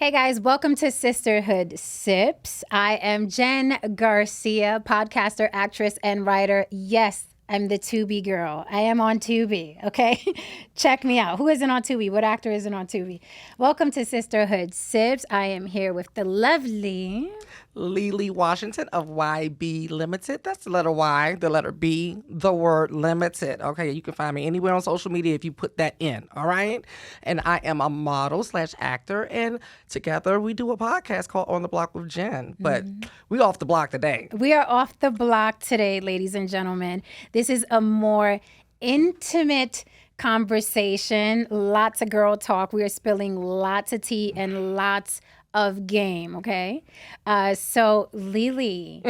Hey guys, welcome to Sisterhood Sips. I am Jen Garcia, podcaster, actress, and writer. Yes, I'm the Tubi girl. I am on Tubi, okay? Check me out. Who isn't on Tubi? What actor isn't on Tubi? Welcome to Sisterhood Sips. I am here with the lovely Lily Washington of YB Limited. That's the letter Y, the letter B, the word limited. Okay, you can find me anywhere on social media if you put that in, all right? And I am a model / actor, and together we do a podcast called On the Block with Jen. But we off the block today. We are off the block today, ladies and gentlemen. This is a more intimate conversation, lots of girl talk. We are spilling lots of tea and lots of game, okay? So, Lily,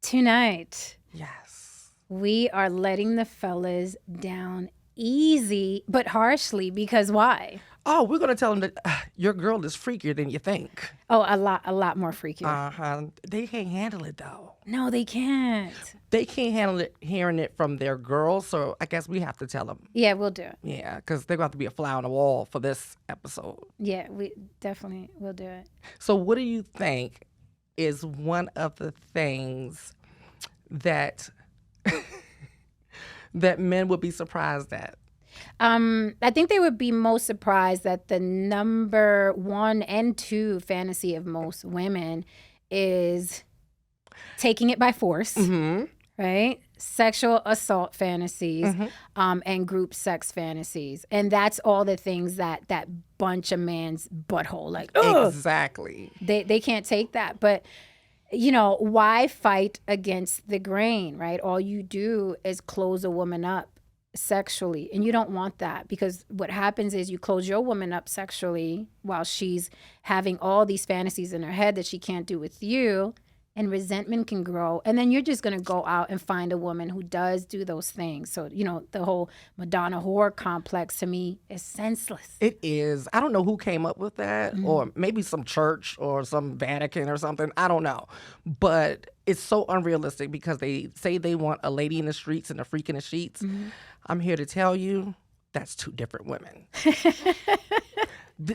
tonight, Yes. we are letting the fellas down easy, but harshly, because why? Oh, we're going to tell them that your girl is freakier than you think. Oh, a lot more freaky. They can't handle it, though. No, they can't. They can't handle it hearing it from their girls, so I guess we have to tell them. Yeah, we'll do it. Yeah, because they're going to have to be a fly on the wall for this episode. Yeah, we definitely will do it. So what do you think is one of the things that that men would be surprised at? I think they would be most surprised that the number 1 and 2 fantasy of most women is taking it by force, right? Sexual assault fantasies, and group sex fantasies. And that's all the things that bunch a man's butthole. Like, ugh! Exactly. They can't take that. But, you know, why fight against the grain, right? All you do is close a woman up sexually, and you don't want that, because what happens is you close your woman up sexually while she's having all these fantasies in her head that she can't do with you, and resentment can grow, and then you're just going to go out and find a woman who does do those things. So, you know, the whole Madonna whore complex to me is senseless. It is. I don't know who came up with that, or maybe some church or some Vatican or something. I don't know. But it's so unrealistic because they say they want a lady in the streets and a freak in the sheets. I'm here to tell you that's 2 different women.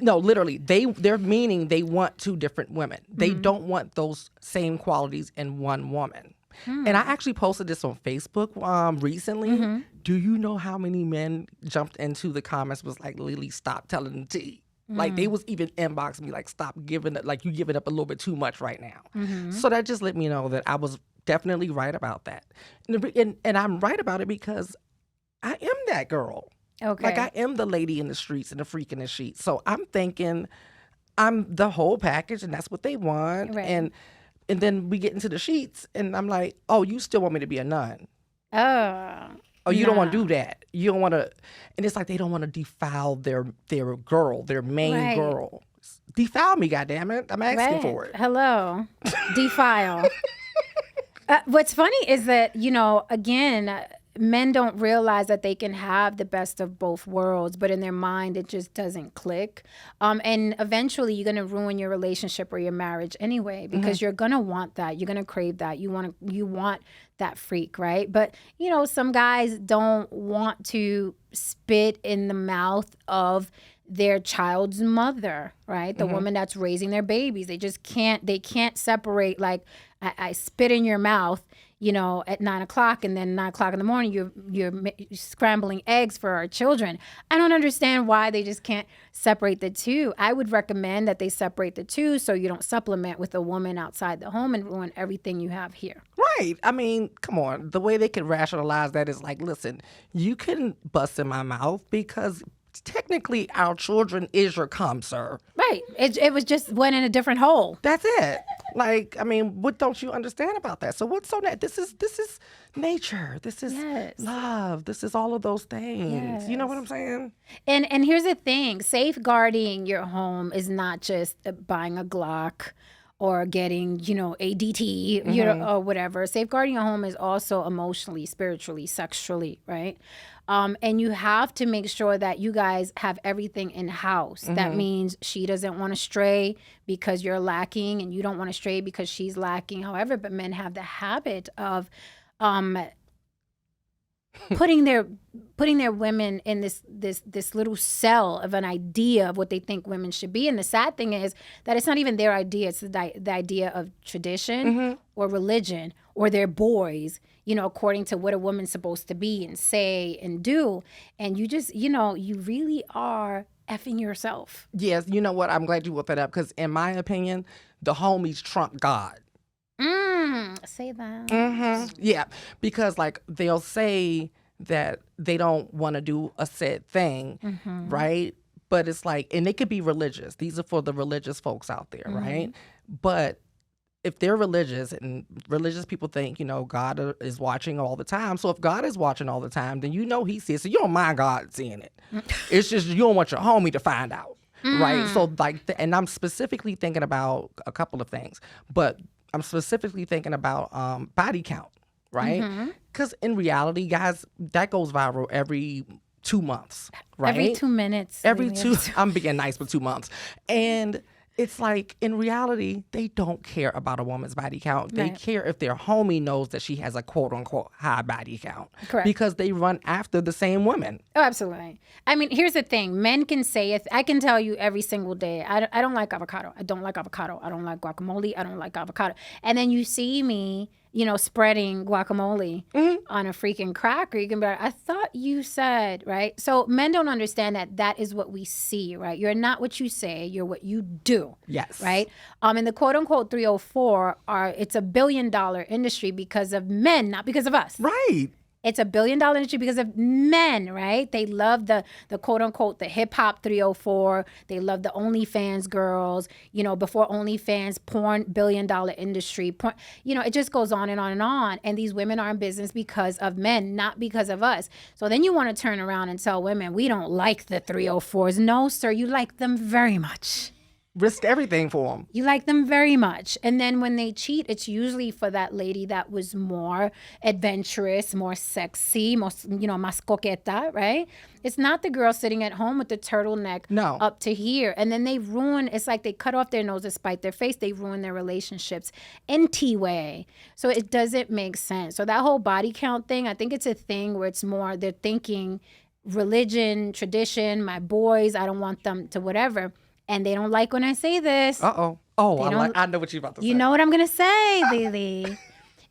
No, literally, they're meaning they want 2 different women. They don't want those same qualities in one woman. And I actually posted this on Facebook recently. Do you know how many men jumped into the comments was like, Lily, stop telling the tea? Like, they was even inboxing me like, stop giving it, like you giving up a little bit too much right now. So that just let me know that I was definitely right about that. And I'm right about it because I am that girl. Okay. Like, I am the lady in the streets and the freak in the sheets. So I'm thinking I'm the whole package, and that's what they want. Right. And then we get into the sheets, and I'm like, oh, you still want me to be a nun? Oh, you don't want to do that. You don't want to. And it's like they don't want to defile their girl, their main girl. Defile me, goddammit. I'm asking for it. Hello. Defile. What's funny is that, you know, again, men don't realize that they can have the best of both worlds, but in their mind, it just doesn't click. And eventually you're going to ruin your relationship or your marriage anyway, because you're going to want that. You're going to crave that. You want that freak, right? But, you know, some guys don't want to spit in the mouth of their child's mother, right? The woman that's raising their babies. They just can't separate, like, I spit in your mouth, you know, at 9:00, and then 9:00 in the morning, you're scrambling eggs for our children. I don't understand why they just can't separate the two. I would recommend that they separate the two so you don't supplement with a woman outside the home and ruin everything you have here. Right. I mean, come on. The way they can rationalize that is like, listen, you can bust in my mouth because technically our children is your cum, sir. Right. It was just went in a different hole. That's it. Like, I mean, what don't you understand about that? So what's so this is nature. This is love. This is all of those things. Yes. You know what I'm saying? And here's the thing, safeguarding your home is not just buying a Glock or getting, you know, ADT, you know, or whatever. Safeguarding your home is also emotionally, spiritually, sexually, right? And you have to make sure that you guys have everything in house. That means she doesn't want to stray because you're lacking, and you don't want to stray because she's lacking. However, but men have the habit of putting their women in this little cell of an idea of what they think women should be. And the sad thing is that it's not even their idea. It's the idea of tradition or religion or their boys, according to what a woman's supposed to be and say and do. And you just, you really are effing yourself. Yes, you know what? I'm glad you brought that up because in my opinion, the homies trump God. Say that. Yeah, because like they'll say that they don't want to do a said thing, right? But it's like, and they could be religious. These are for the religious folks out there, right? But if they're religious and religious people think, God is watching all the time. So if God is watching all the time, then he sees it. So you don't mind God seeing it. It's just you don't want your homie to find out, right? So like, and I'm specifically thinking about a couple of things, but I'm specifically thinking about body count, right? Because in reality, guys, that goes viral every 2 months, right? Every 2 minutes. I'm being nice for 2 months. And it's like, in reality, they don't care about a woman's body count. They care if their homie knows that she has a quote-unquote high body count. Correct. Because they run after the same women. Oh, absolutely. I mean, here's the thing. Men can say it. I can tell you every single day, I don't like avocado. I don't like avocado. I don't like guacamole. I don't like avocado. And then you see me, spreading guacamole on a freaking cracker. You can be like, I thought you said, right? So men don't understand that is what we see, right? You're not what you say, you're what you do. Yes. Right? And the quote unquote 304 it's $1 billion industry because of men, not because of us. Right. It's $1 billion industry because of men, right? They love the quote unquote, the hip hop 304. They love the OnlyFans girls, before OnlyFans, porn, $1 billion industry. Porn, it just goes on and on and on. And these women are in business because of men, not because of us. So then you want to turn around and tell women, we don't like the 304s. No, sir, you like them very much. Risk everything for them. You like them very much. And then when they cheat, it's usually for that lady that was more adventurous, more sexy, more, más coqueta, right? It's not the girl sitting at home with the turtleneck up to here. And then they ruin, it's like they cut off their nose to spite their face. They ruin their relationships in T-way. So it doesn't make sense. So that whole body count thing, I think it's a thing where it's more, they're thinking religion, tradition, my boys, I don't want them to whatever. And they don't like when I say this. Uh-oh. Oh, I know what you're about to say. You know what I'm going to say, Lily.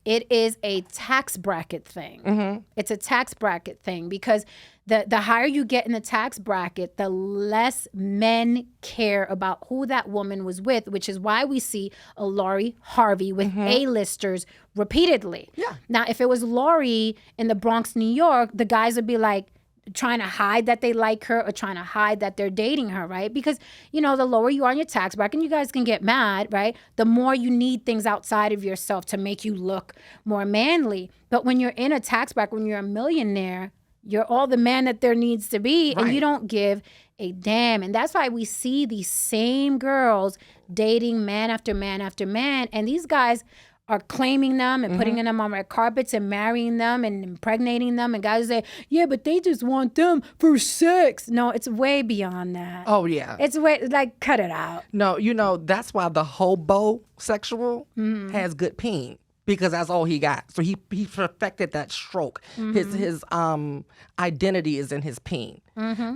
It is a tax bracket thing. It's a tax bracket thing because the higher you get in the tax bracket, the less men care about who that woman was with, which is why we see a Lori Harvey with A-listers repeatedly. Yeah. Now, if it was Lori in the Bronx, New York, the guys would be like, trying to hide that they like her or trying to hide that they're dating her, right? Because, the lower you are in your tax bracket, and you guys can get mad, right? The more you need things outside of yourself to make you look more manly. But when you're in a tax bracket, when you're a millionaire, you're all the man that there needs to be, and you don't give a damn. And that's why we see these same girls dating man after man after man. And these guys are claiming them and putting them on red carpets and marrying them and impregnating them. And guys say, yeah, but they just want them for sex. No, it's way beyond that. Oh, yeah. It's way, cut it out. No, that's why the hobosexual has good peen. Because that's all he got. So he perfected that stroke. His identity is in his peen.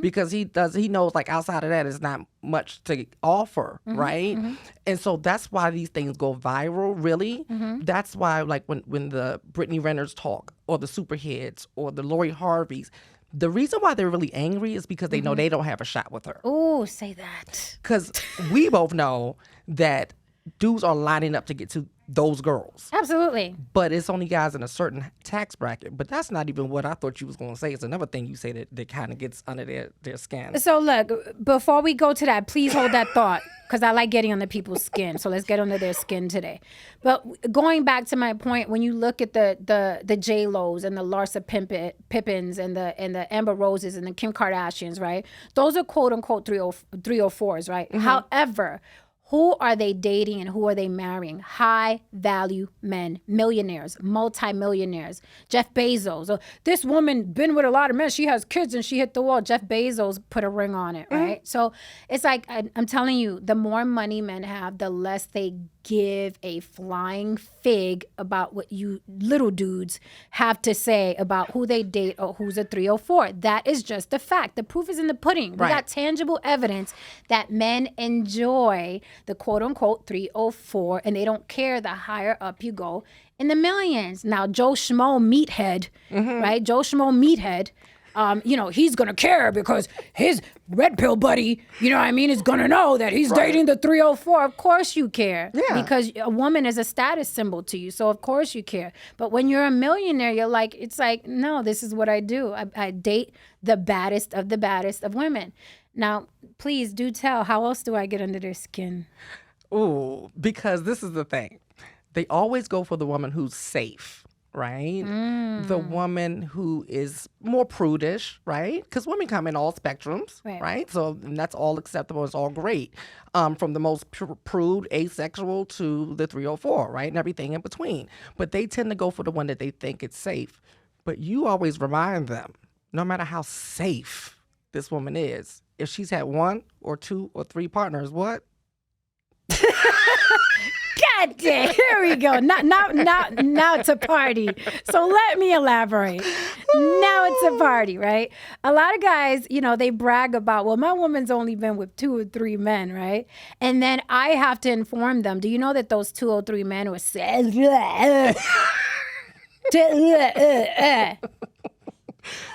Because he knows outside of that is not much to offer, right? And so that's why these things go viral, really. That's why when the Brittany Renners talk or the Superheads or the Lori Harveys, the reason why they're really angry is because they know they don't have a shot with her. Oh, say that. Because we both know that dudes are lining up to get to those girls. Absolutely. But it's only guys in a certain tax bracket. But that's not even what I thought you was going to say. It's another thing you say that kind of gets under their skin. So look, before we go to that, please hold that thought because I like getting under people's skin. So let's get under their skin today. But going back to my point, when you look at the J-Lo's and the Larsa Pippins and the Amber Roses and the Kim Kardashians, right? Those are quote unquote 304s, right? However, who are they dating and who are they marrying? High value men, millionaires, multimillionaires. Jeff Bezos. This woman been with a lot of men. She has kids and she hit the wall. Jeff Bezos put a ring on it, right? So it's like, I'm telling you, the more money men have, the less they give a flying fig about what you little dudes have to say about who they date or who's a 304. That is just a fact. The proof is in the pudding. We got tangible evidence that men enjoy the quote unquote 304, and they don't care the higher up you go in the millions. Now, Joe Schmo Meathead, right? Joe Schmo Meathead. He's going to care because his red pill buddy, you know what I mean, is going to know that he's dating the 304. Of course you care. Yeah. Because a woman is a status symbol to you. So of course you care. But when you're a millionaire, you're like, it's like, no, this is what I do. I date the baddest of women. Now, please do tell, how else do I get under their skin? Ooh, because this is the thing. They always go for the woman who's safe. Right? The woman who is more prudish, right? Because women come in all spectrums, right? So that's all acceptable. It's all great. From the most prude, asexual to the 304, right? And everything in between. But they tend to go for the one that they think is safe. But you always remind them, no matter how safe this woman is, if she's had 1 or 2 or 3 partners, what? God damn, here we go. Now it's a party. So let me elaborate. Now it's a party, right? A lot of guys, they brag about, well, my woman's only been with 2 or 3 men, right? And then I have to inform them, do you know that those 2 or 3 men were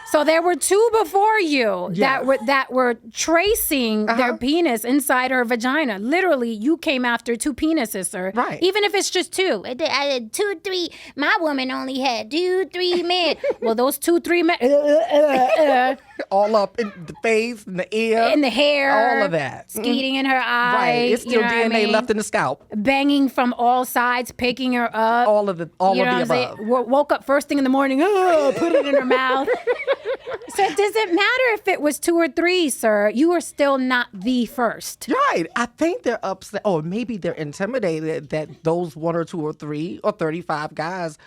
So there were 2 before you that were tracing their penis inside her vagina. Literally, you came after 2 penises, sir. Right. Even if it's just 2. I had 2, 3. My woman only had 2, 3 men. Well, those 2, 3 men. All up in the face, in the ear. In the hair. All of that. Skeeting in her eye. Right. It's still DNA left in the scalp. Banging from all sides, picking her up. All of the above. Woke up first thing in the morning, put it in her mouth. So it doesn't matter if it was 2 or 3, sir. You are still not the first. Right. I think they're upset, or maybe they're intimidated that those 1 or 2 or 3 or 35 guys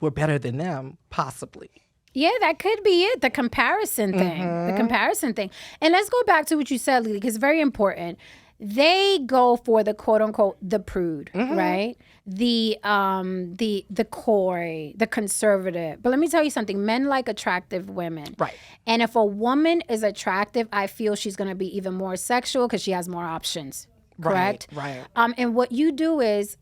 were better than them, possibly. Yeah, that could be it. The comparison thing. The comparison thing. And let's go back to what you said, Lily, because it's very important. They go for the quote unquote the prude, right? The coy, the conservative. But let me tell you something. Men like attractive women. Right. And if a woman is attractive, I feel she's going to be even more sexual because she has more options. Correct? Right. And what you do is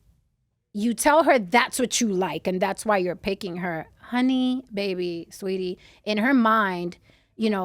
you tell her that's what you like and that's why you're picking her. Honey, baby, sweetie, in her mind,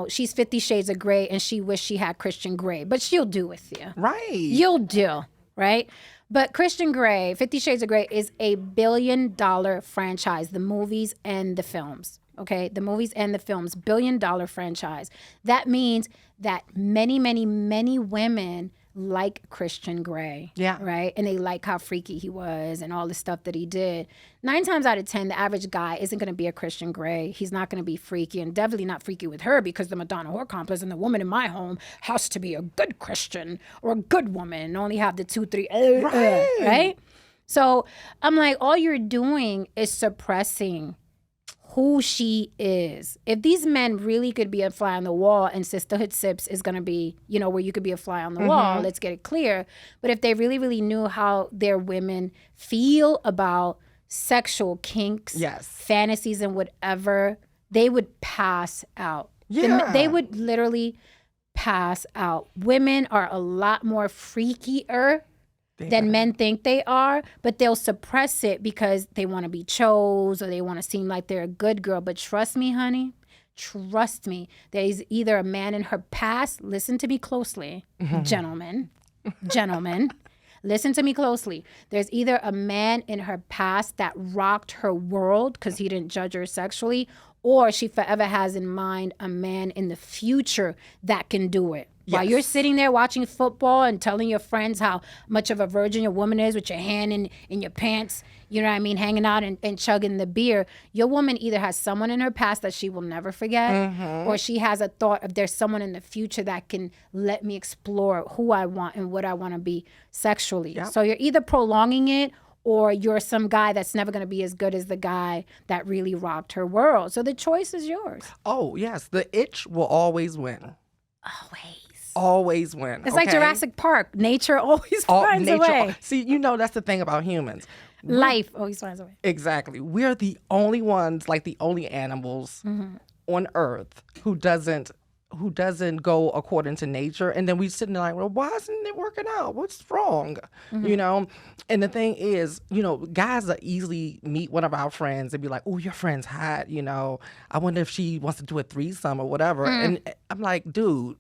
she's 50 Shades of Grey and she wish she had Christian Grey, but she'll do with you. Right. You'll do, right? But Christian Grey, 50 Shades of Grey is a $1 billion franchise, the movies and the films, okay? The movies and the films, $1 billion franchise. That means that many, many, many women like Christian Grey, right? And they like how freaky he was and all the stuff that he did. 9 times out of 10, the average guy isn't going to be a Christian Grey. He's not going to be freaky, and definitely not freaky with her because the Madonna whore complex and the woman in my home has to be a good Christian or a good woman and only have the 2, 3, right? So I'm like, all you're doing is suppressing who she is. If these men really could be a fly on the wall and Sisterhood Sips is going to be, where you could be a fly on the wall, let's get it clear. But if they really, really knew how their women feel about sexual kinks, fantasies and whatever, they would pass out. Yeah. They would literally pass out. Women are a lot more freakier than men think they are, but they'll suppress it because they want to be chose or they want to seem like they're a good girl. But trust me, honey, trust me, there's either a man in her past, listen to me closely, gentlemen, listen to me closely. There's either a man in her past that rocked her world because he didn't judge her sexually, or she forever has in mind a man in the future that can do it. While you're sitting there watching football and telling your friends how much of a virgin your woman is with your hand in your pants, you know what I mean, hanging out and chugging the beer, your woman either has someone in her past that she will never forget, or she has a thought of there's someone in the future that can let me explore who I want and what I want to be sexually. Yep. So you're either prolonging it or you're some guy that's never going to be as good as the guy that really rocked her world. So the choice is yours. Oh, yes. The itch will always win. Always. always win. It's like Jurassic Park. Nature always finds a way. See, that's the thing about humans. Life always finds a way. Exactly. We're the only ones, like the only animals on Earth who doesn't go according to nature. And then we sitting there like, well, why isn't it working out? What's wrong? And the thing is, guys that easily meet one of our friends and be like, oh, your friend's hot. I wonder if she wants to do a threesome or whatever. And I'm like, dude,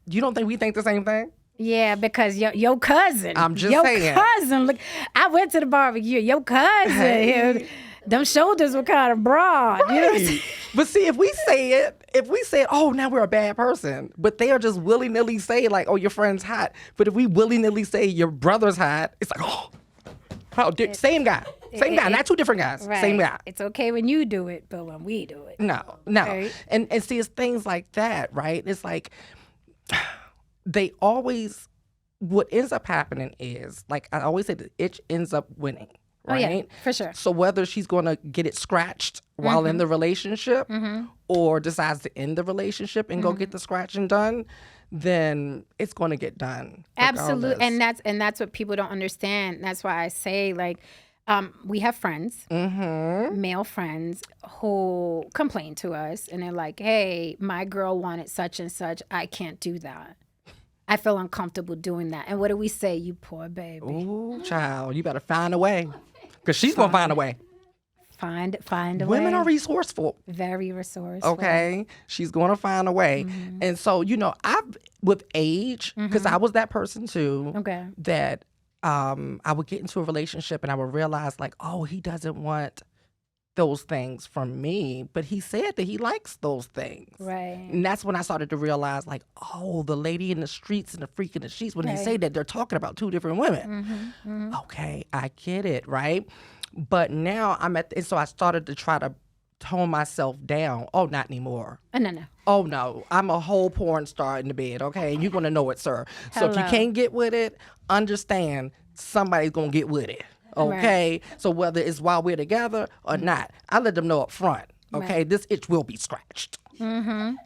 you don't think we think the same thing? Yeah, because your cousin. I'm just saying. Your cousin. Look, I went to the barbecue. Your cousin. Hey. Them shoulders were kind of broad. Right. You know what I'm saying? But see, if we say, oh, now we're a bad person, but they are just willy-nilly saying like, oh, your friend's hot. But if we willy-nilly say your brother's hot, it's like, oh, same guy. Same guy, not two different guys. Right. Same guy. It's okay when you do it, but when we do it. No. Right. And see, it's things like that, right? It's like what ends up happening is, like I always say, the itch ends up winning. Right? Oh, yeah, for sure. So whether she's going to get it scratched while in the relationship or decides to end the relationship and go get the scratching done, then it's going to get done. Absolutely. And that's what people don't understand. That's why I say, like, we have friends, male friends, who complain to us and they're like, hey, my girl wanted such and such. I can't do that. I feel uncomfortable doing that. And what do we say? You poor baby. Ooh, child, you better find a way. Because she's going to find a way. Find a way. Women are resourceful. Very resourceful. Okay? She's going to find a way. And so, I've, with age, because I was that person too, that I would get into a relationship and I would realize like, oh, he doesn't want those things from me, but he said that he likes those things. Right. And that's when I started to realize like, oh, the lady in the streets and the freak in the sheets, when they say that, they're talking about two different women. Okay, I get it, right? But now so I started to try to tone myself down. Oh, not anymore. No. Oh, no. I'm a whole porn star in the bed, okay? And you're going to know it, sir. So if you can't get with it, understand somebody's going to get with it. Okay, so whether it's while we're together or not, I let them know up front. Okay, this itch will be scratched. And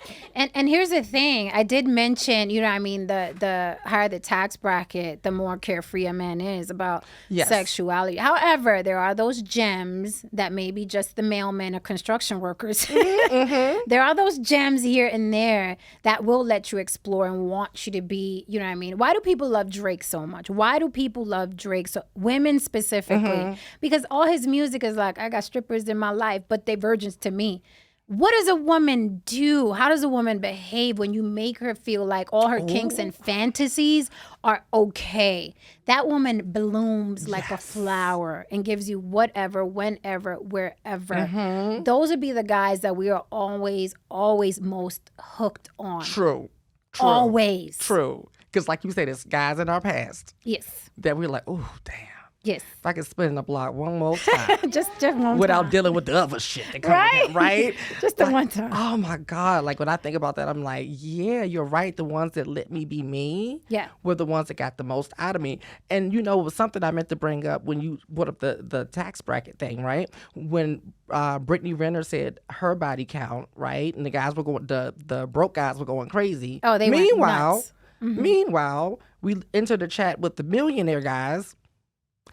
here's the thing. I did mention, the higher the tax bracket, the more carefree a man is about sexuality. However, there are those gems that maybe just the mailmen or construction workers. There are those gems here and there that will let you explore and want you to be, Why do people love Drake so much? Why do people love Drake women specifically? Because all his music is like, I got strippers in my life, but they virgins to me. What does a woman do? How does a woman behave when you make her feel like all her kinks and fantasies are okay? That woman blooms like a flower and gives you whatever, whenever, wherever. Those would be the guys that we are always, always most hooked on. True. Always. True. Because like you said, there's guys in our past. Yes. That we're like, oh, damn. Yes. If I could spin the block one more time. just one time. Without dealing with the other shit that comes with it, right? Just the one time. Oh, my God. Like, when I think about that, I'm like, yeah, you're right. The ones that let me be me were the ones that got the most out of me. And, it was something I meant to bring up when you brought up the tax bracket thing, right? When Brittany Renner said her body count, right? And the guys were going, the broke guys were going crazy. Oh, they went nuts. Meanwhile, we entered the chat with the millionaire guys.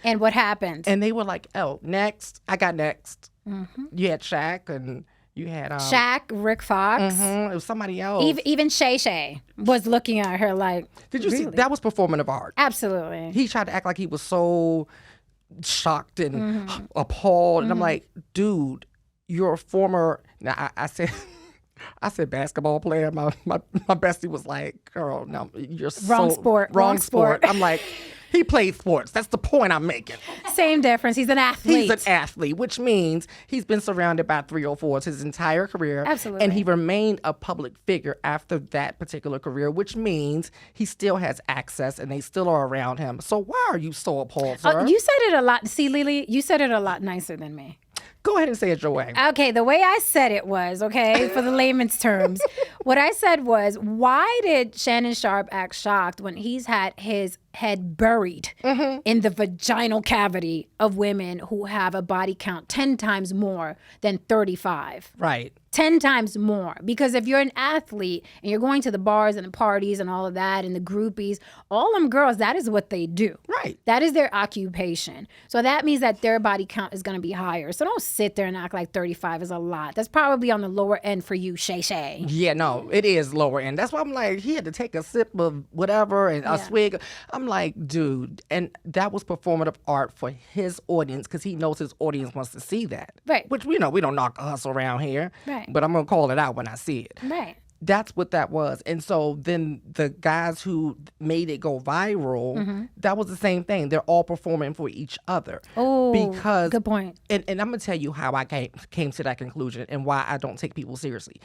And what happened? And they were like, oh, next. I got next. You had Shaq and you had... Shaq, Rick Fox. It was somebody else. Even Shay Shay was looking at her like, did you see? That was performative art. Absolutely. He tried to act like he was so shocked and appalled. And I'm like, dude, you're a former... Now, I said... I said basketball player. My bestie was like, girl, no, you're wrong sport. Wrong sport. I'm like, he played sports. That's the point I'm making. Same difference. He's an athlete. He's an athlete, which means he's been surrounded by 304s his entire career. Absolutely. And he remained a public figure after that particular career, which means he still has access and they still are around him. So why are you so appalled, sir? You said it a lot. See, Lily, you said it a lot nicer than me. Go ahead and say it your way. Okay, the way I said it was, okay, for the layman's terms, what I said was, why did Shannon Sharpe act shocked when he's had his head buried in the vaginal cavity of women who have a body count 10 times more than 35. Right. 10 times more. Because if you're an athlete and you're going to the bars and the parties and all of that and the groupies, all them girls, that is what they do. Right. That is their occupation. So that means that their body count is going to be higher. So don't sit there and act like 35 is a lot. That's probably on the lower end for you, Shay Shay. Yeah, no, it is lower end. That's why I'm like, he had to take a sip of whatever and a swig. I'm like, dude, and that was performative art for his audience because he knows his audience wants to see that. Right. Which, we don't knock a hustle around here. Right. But I'm going to call it out when I see it. Right. That's what that was. And so then the guys who made it go viral, that was the same thing. They're all performing for each other. Oh, because, good point. And I'm going to tell you how I came to that conclusion and why I don't take people seriously.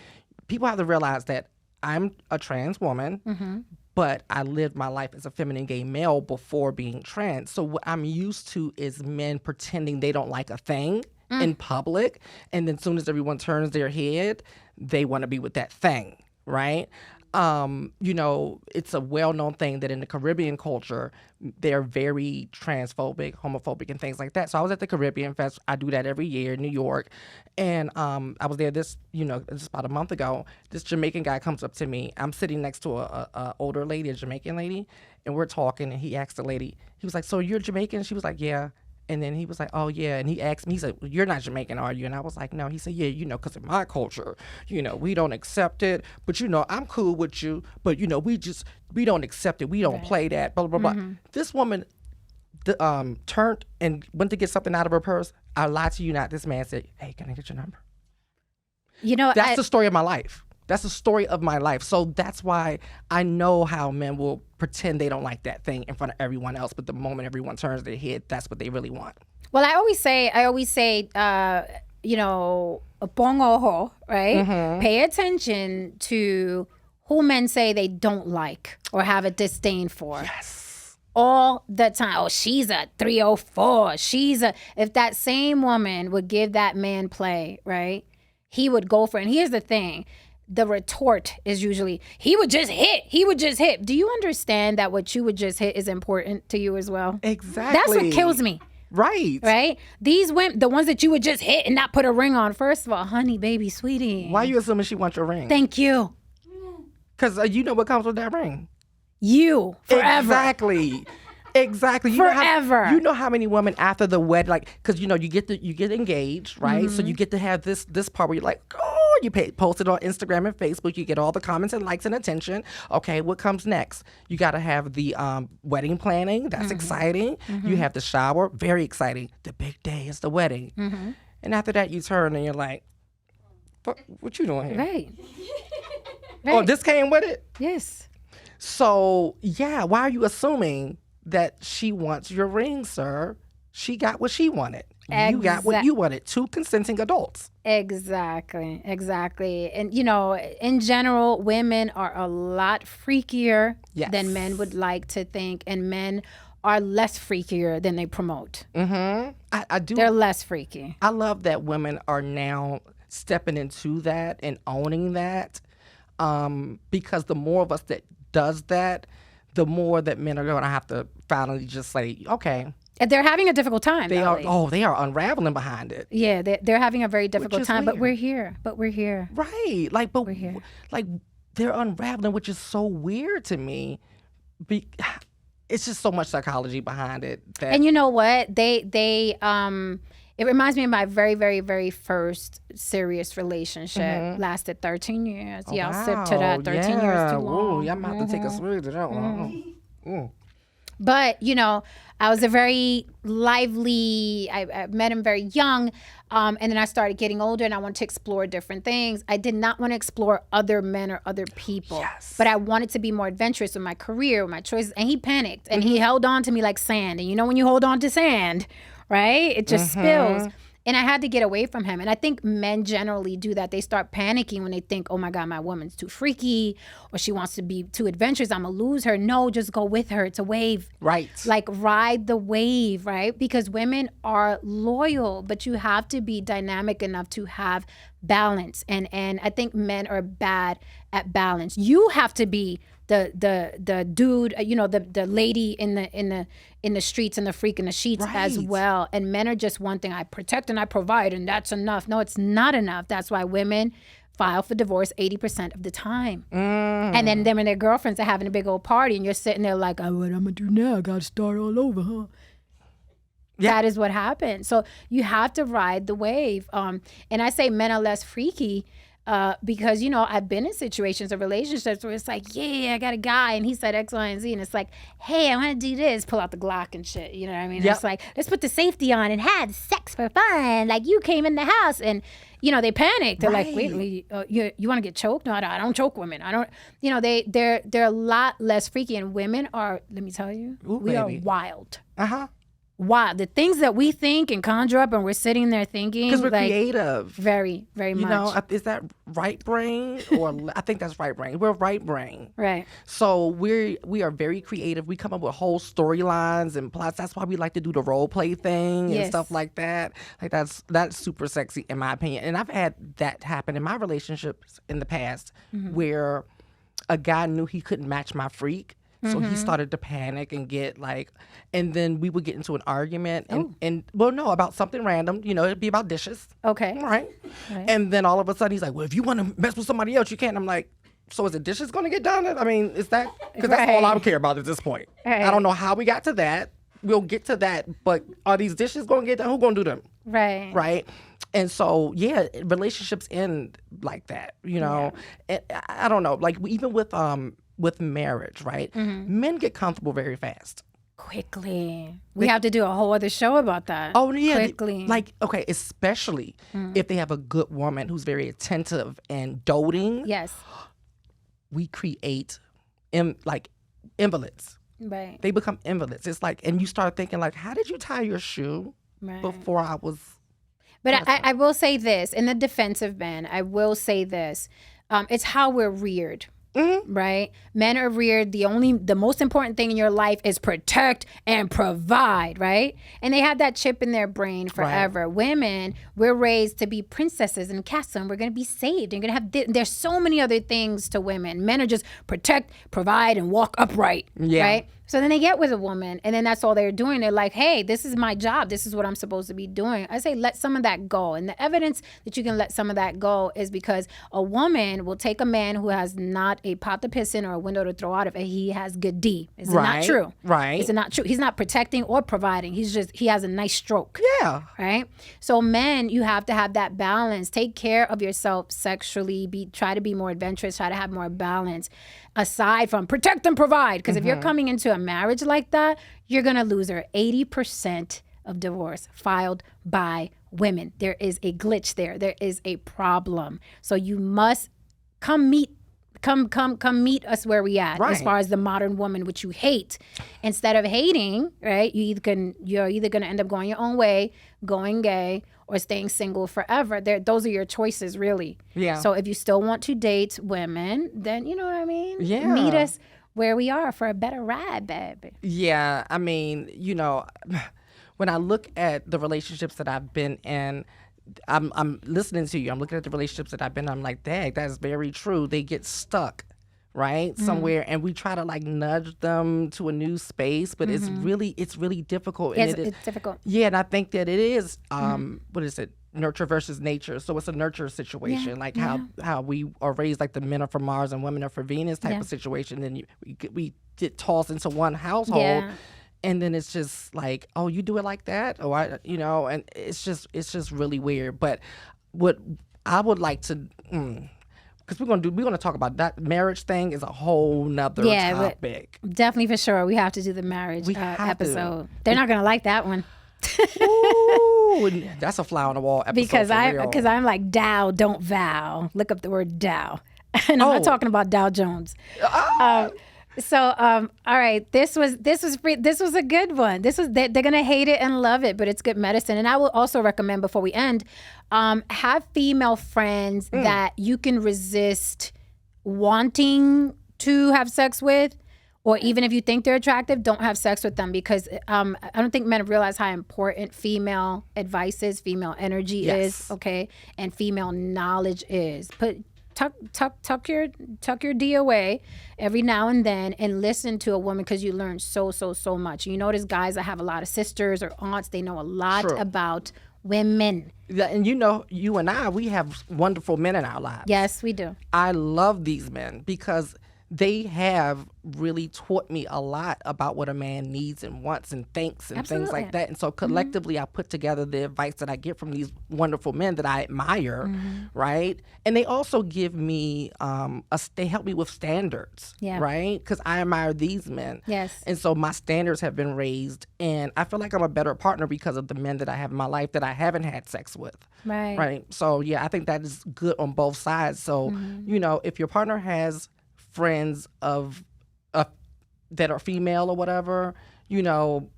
People have to realize that I'm a trans woman, but I lived my life as a feminine gay male before being trans. So what I'm used to is men pretending they don't like a thing in public, and then as soon as everyone turns their head, they want to be with that thing, right? It's a well-known thing that in the Caribbean culture, they're very transphobic, homophobic, and things like that. So I was at the Caribbean Fest. I do that every year in New York. And I was there just about a month ago. This Jamaican guy comes up to me. I'm sitting next to a older lady, a Jamaican lady, and we're talking, and he asked the lady, he was like, "So you're Jamaican?" She was like, "Yeah." And then he was like, "Oh, yeah." And he asked me, he said, "You're not Jamaican, are you?" And I was like, "No." He said, "Yeah, because in my culture, we don't accept it. But, I'm cool with you. But, we don't accept it. We don't play that, blah, blah, blah." This woman turned and went to get something out of her purse. I lied to you not. This man said, "Hey, can I get your number?" That's the story of my life. That's the story of my life. So that's why I know how men will pretend they don't like that thing in front of everyone else. But the moment everyone turns their head, that's what they really want. Well, I always say, pon ojo, right? Pay attention to who men say they don't like or have a disdain for. Yes. All the time. Oh, she's a 304. If that same woman would give that man play, right? He would go for it. And here's the thing. The retort is usually, he would just hit. Do you understand that what you would just hit is important to you as well? Exactly. That's what kills me. Right? These women, the ones that you would just hit and not put a ring on. First of all, honey, baby, sweetie. Why are you assuming she wants your ring? Thank you. Because you know what comes with that ring. You. Forever. Exactly. Forever. You know how many women after the wedding, because you get engaged, right? So you get to have this part where you're like, oh, you post it on Instagram and Facebook. You get all the comments and likes and attention. Okay, what comes next? You got to have the wedding planning. That's exciting. You have the shower. Very exciting. The big day is the wedding. And after that, you turn and you're like, what you doing here? Right. Oh, this came with it? Yes. So, yeah, why are you assuming that she wants your ring, sir? She got what she wanted. You got what you wanted. 2 consenting adults. Exactly. And, in general, women are a lot freakier than men would like to think, and men are less freakier than they promote. I do. They're less freaky. I love that women are now stepping into that and owning that, because the more of us that does that, the more that men are going to have to finally just say, okay. They're having a difficult time. They are unraveling behind it. Yeah, they're having a very difficult time, weird. but we're here. Right. We're here. Like, they're unraveling, which is so weird to me. It's just so much psychology behind it. And you know what? It reminds me of my very, very, very first serious relationship. Lasted 13 years. Oh, I'll sip to that. 13 years too long. Ooh, y'all might have to take a swig to that one. But, I was a very lively, I met him very young, and then I started getting older and I wanted to explore different things. I did not want to explore other men or other people, but I wanted to be more adventurous with my career, with my choices, and he panicked, and he held on to me like sand. And when you hold on to sand, right, it just spills. And I had to get away from him. And I think men generally do that. They start panicking when they think, oh my God, my woman's too freaky, or she wants to be too adventurous. I'm going to lose her. No, just go with her. It's a wave. Right. Like ride the wave, right? Because women are loyal, but you have to be dynamic enough to have balance. And I think men are bad at balance. You have to be the dude, the lady in the streets and the freak in the sheets as Right. well. And men are just one thing. I protect and I provide, and that's enough. No, it's not enough. That's why women file for divorce 80% of the time. And then them and their girlfriends are having a big old party, and you're sitting there like, oh, what I'm gonna do now? I gotta start all over, huh? Yeah. That is what happens. So you have to ride the wave. And I say men are less freaky because, I've been in situations or relationships where it's like, yeah, I got a guy and he said X, Y, and Z. And it's like, hey, I want to do this. Pull out the Glock and shit. You know what I mean? Yep. It's like, let's put the safety on and have sex for fun. Like you came in the house and, they panic. They're like, wait, you want to get choked? No, I don't choke women. I don't, they're a lot less freaky. And women are, let me tell you, we are wild. Uh-huh. Wow, the things that we think and conjure up, and we're sitting there thinking Because we're like, creative. very, very much. Is that right brain or I think that's right brain. We're right brain. Right. So we are very creative. We come up with whole storylines and plots. That's why we like to do the role play thing and stuff like that. Like that's super sexy in my opinion. And I've had that happen in my relationships in the past where a guy knew he couldn't match my freak. So he started to panic and get like, and then we would get into an argument and about something random, it'd be about dishes. Okay. Right. And then all of a sudden he's like, well, if you want to mess with somebody else, you can. I'm like, so is the dishes going to get done? I mean, is that, because that's all I care about at this point. Right. I don't know how we got to that. We'll get to that. But are these dishes going to get done? Who's going to do them? Right. Right. And so, relationships end like that, And I don't know, like even with marriage, right? Men get comfortable very fast. Quickly. We have to do a whole other show about that. Oh, yeah. Quickly. Especially if they have a good woman who's very attentive and doting. Yes. We create invalids. Right. They become invalids. It's like, and you start thinking like, how did you tie your shoe before I was... But I will say this, in the defense of men, I will say this. It's how we're reared. Right? Men are reared. The most important thing in your life is protect and provide, right? And they have that chip in their brain forever. Right. Women, we're raised to be princesses and castle, and we're going to be saved. And there's so many other things to women. Men are just protect, provide, and walk upright, right? So then they get with a woman, and then that's all they're doing. They're like, hey, this is my job. This is what I'm supposed to be doing. I say let some of that go. And the evidence that you can let some of that go is because a woman will take a man who has not a pot to piss in or a window to throw out of, and he has good D. Is it not true? Right. Is it not true? He's not protecting or providing. He has a nice stroke. Yeah. Right? So men, you have to have that balance. Take care of yourself sexually. Try to be more adventurous. Try to have more balance. Aside from protect and provide. Because if you're coming into a marriage like that, you're going to lose her. 80% of divorce filed by women. There is a glitch there. There is a problem. So you must come meet us where we at, as far as the modern woman, which you hate. Instead of hating, right, you're either going to end up going your own way, going gay, or staying single forever. Those are your choices, really. Yeah. So if you still want to date women, then you know what I mean? Yeah. Meet us where we are for a better ride, baby. Yeah. I mean, when I look at the relationships that I've been in, I'm listening to you. I'm looking at the relationships that I've been in. I'm like, dang, that's very true. They get stuck, right? Somewhere, and we try to like nudge them to a new space, but it's really difficult. Yes, it's difficult. Yeah, and I think that it is, what is it? Nurture versus nature. So it's a nurture situation, how we are raised, like the men are for Mars and women are for Venus type of situation. Then we get tossed into one household. Yeah. And then it's just like, oh, you do it like that? Oh, and it's just really weird. But what I would like to, because we're gonna talk about that marriage thing is a whole nother topic. Definitely, for sure, we have to do the marriage episode. They're not gonna like that one. Ooh, that's a fly on the wall episode. Because I'm like Dow, don't vow. Look up the word Dow, and I'm not talking about Dow Jones. All right, this was a good one. They're gonna hate it and love it, but it's good medicine. And I will also recommend, before we end, have female friends that you can resist wanting to have sex with, or even if you think they're attractive, don't have sex with them, because I don't think men realize how important female advice is, female energy is, okay, and female knowledge is. tuck your D away every now and then and listen to a woman, because you learn so much. You notice guys that have a lot of sisters or aunts, they know a lot True. about women. Yeah, and you know, you and I, we have wonderful men in our lives. Yes, we do. I love these men because they have really taught me a lot about what a man needs and wants and thinks and things like that. And so collectively, I put together the advice that I get from these wonderful men that I admire, right? And they also give me, they help me with standards, right? Because I admire these men. Yes. And so my standards have been raised, and I feel like I'm a better partner because of the men that I have in my life that I haven't had sex with. Right. Right. So, yeah, I think that is good on both sides. So, you know, if your partner has friends that are female or whatever, you know,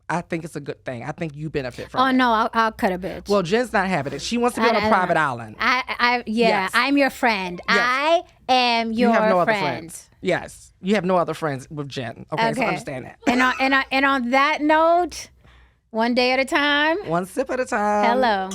I think it's a good thing. I think you benefit from it. Oh no, I'll cut a bitch. Well, Jen's not having it. She wants to be on a private island. Yes. I'm your friend. Yes. I am your you have no friend. other friends. Yes, you have no other friends with Jen. Okay. So understand that. And on that note, one day at a time. One sip at a time. Hello.